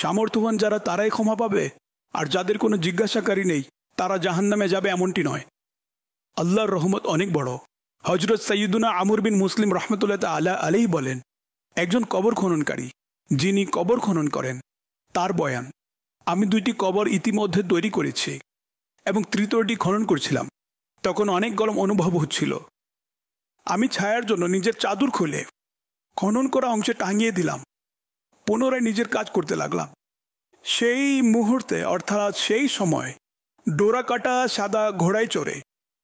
সামর্থ্যবান যারা তারাই ক্ষমা পাবে, আর যাদের কোনো জিজ্ঞাসাকারী নেই তারা জাহান্নামে যাবে এমনটি নয়। আল্লাহর রহমত অনেক বড়। হজরত সৈয়দুনা আমর বিন মুসলিম রহমতুল্লাহ তাআলা আলাইহি বলেন, একজন কবর খননকারী যিনি কবর খনন করেন তার বয়ান, আমি 2টি কবর ইতিমধ্যে তৈরি করেছি এবং তৃতীয়টি খনন করছিলাম। তখন অনেক গরম অনুভব হচ্ছিল। আমি ছায়ার জন্য নিজের চাদর খুলে খনন করা অংশে টাঙিয়ে দিলাম। পুনরায় নিজের কাজ করতে লাগলাম। সেই মুহূর্তে অর্থাৎ সেই সময় ডোরা কাটা সাদা ঘোড়ায় চড়ে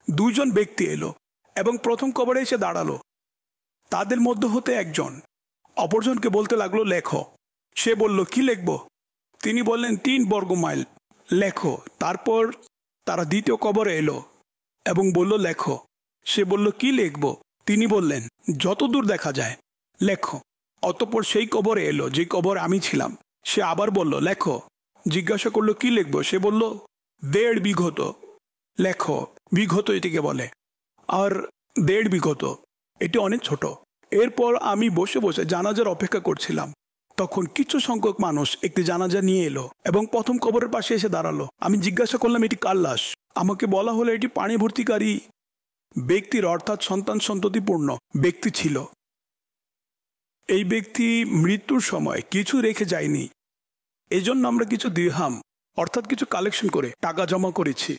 2 জন ব্যক্তি এলো এবং প্রথম কবরে এসে দাঁড়ালো। তাদের মধ্য হতে একজন অপরজনকে বলতে লাগলো, লেখো। সে বলল, কি লিখব? তিনি বললেন, 3 বর্গ মাইল লেখো। তারপর তারা দ্বিতীয় কবরে এলো এবং বলল, লেখো। সে বলল, কি লিখব? তিনি বললেন, যত দূর দেখা যায় লেখো। অতঃপর সেই কবরে এলো যে কবর আমি ছিলাম। সে আবার বলল, লেখো। জিজ্ঞাসা করলো, কি লিখব? সে বলল, 1.5 বিঘত লেখো। বিঘত এটিকে বলে, আর 1.5 বিঘত এটি অনেক ছোট। এরপর আমি বসে বসে জানাজার অপেক্ষা করছিলাম। তখন কিছু সংখ্যক মানুষ একটি জানাজা নিয়ে এলো এবং প্রথম কবরের পাশে এসে দাঁড়ালো। আমি জিজ্ঞাসা করলাম, এটি কার লাশ? আমাকে বলা হলো এটি পানি ভর্তিকারী ব্যক্তির, অর্থাৎ সন্তান সন্ততিপূর্ণ ব্যক্তি ছিল। এই ব্যক্তি মৃত্যুর সময় কিছু রেখে যায়নি। এজন্য আমরা কিছু দিরহাম অর্থাৎ কিছু কালেকশন করে টাকা জমা করেছি।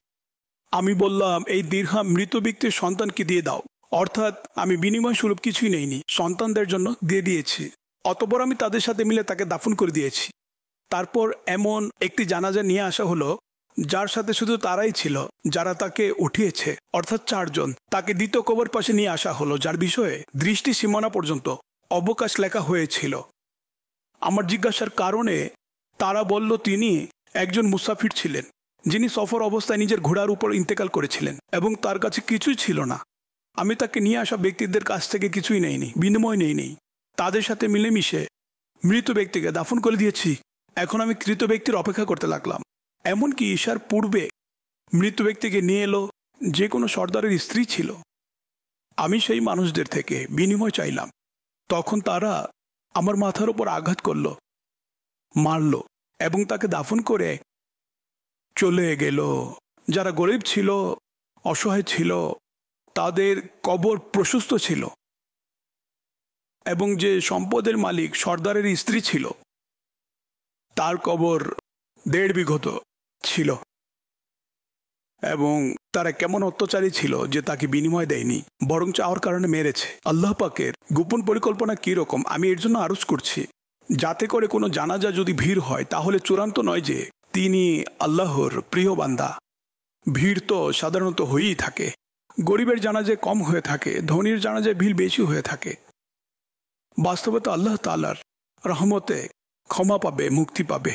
আমি বললাম, এই দিরহাম মৃত ব্যক্তির সন্তানকে দিয়ে দাও, অর্থাৎ আমি বিনিময় স্বরূপ কিছুই নেইনি, সন্তানদের জন্য দিয়ে দিয়েছি। অতঃপর আমি তাদের সাথে মিলে তাকে দাফন করে দিয়েছি। তারপর এমন একটি জানাজা নিয়ে আসা হলো যার সাথে শুধু তারাই ছিল যারা তাকে উঠিয়েছে, অর্থাৎ 4 জন। তাকে দ্বিতীয় কবর পাশে নিয়ে আসা হলো, যার বিষয়ে দৃষ্টি সীমানা পর্যন্ত অবকাশ লেখা হয়েছিল। আমার জিজ্ঞাসার কারণে তারা বলল, তিনি একজন মুসাফির ছিলেন যিনি সফর অবস্থায় নিজের ঘোড়ার উপর ইন্তেকাল করেছিলেন এবং তার কাছে কিছুই ছিল না। আমি তাকে নিয়ে আসা ব্যক্তিদের কাছ থেকে কিছুই নেইনি, বিনিময় নেইনি। তাদের সাথে মিলেমিশে মৃত ব্যক্তিকে দাফন করে দিয়েছি। এখন আমি কৃত ব্যক্তির অপেক্ষা করতে লাগলাম। এমনকি ঈশার পূর্বে মৃত ব্যক্তিকে নিয়ে এলো যে কোনো সর্দারের স্ত্রী ছিল। আমি সেই মানুষদের থেকে বিনিময় চাইলাম। তখন তারা আমার মাথার উপর আঘাত করল, মারল এবং তাকে দাফন করে চলে গেল। যারা গরিব ছিল, অসহায় ছিল, তাদের কবর প্রশস্ত ছিল এবং যে সম্পদের মালিক সর্দারের স্ত্রী ছিল তার কবর 1.5 বিঘত ছিল। এবং তারা কেমন অত্যাচারী ছিল যে তাকে বিনিময় দেয়নি, বরং চাওয়ার কারণে মেরেছে। আল্লাহ পাকের গোপন পরিকল্পনা কীরকম আমি এর জন্য আরজ করছি, যাতে করে কোনো জানাজা যদি ভিড় হয় তাহলে চূড়ান্ত নয় যে তিনি আল্লাহর প্রিয় বান্দা। ভিড় তো সাধারণত হয়েই থাকে। গরিবের জানাজায় কম হয়ে থাকে, ধনীর জানাজায় ভিড় বেশি হয়ে থাকে। বাস্তবতা আল্লাহ তাআলার রহমতে ক্ষমা পাবে, মুক্তি পাবে।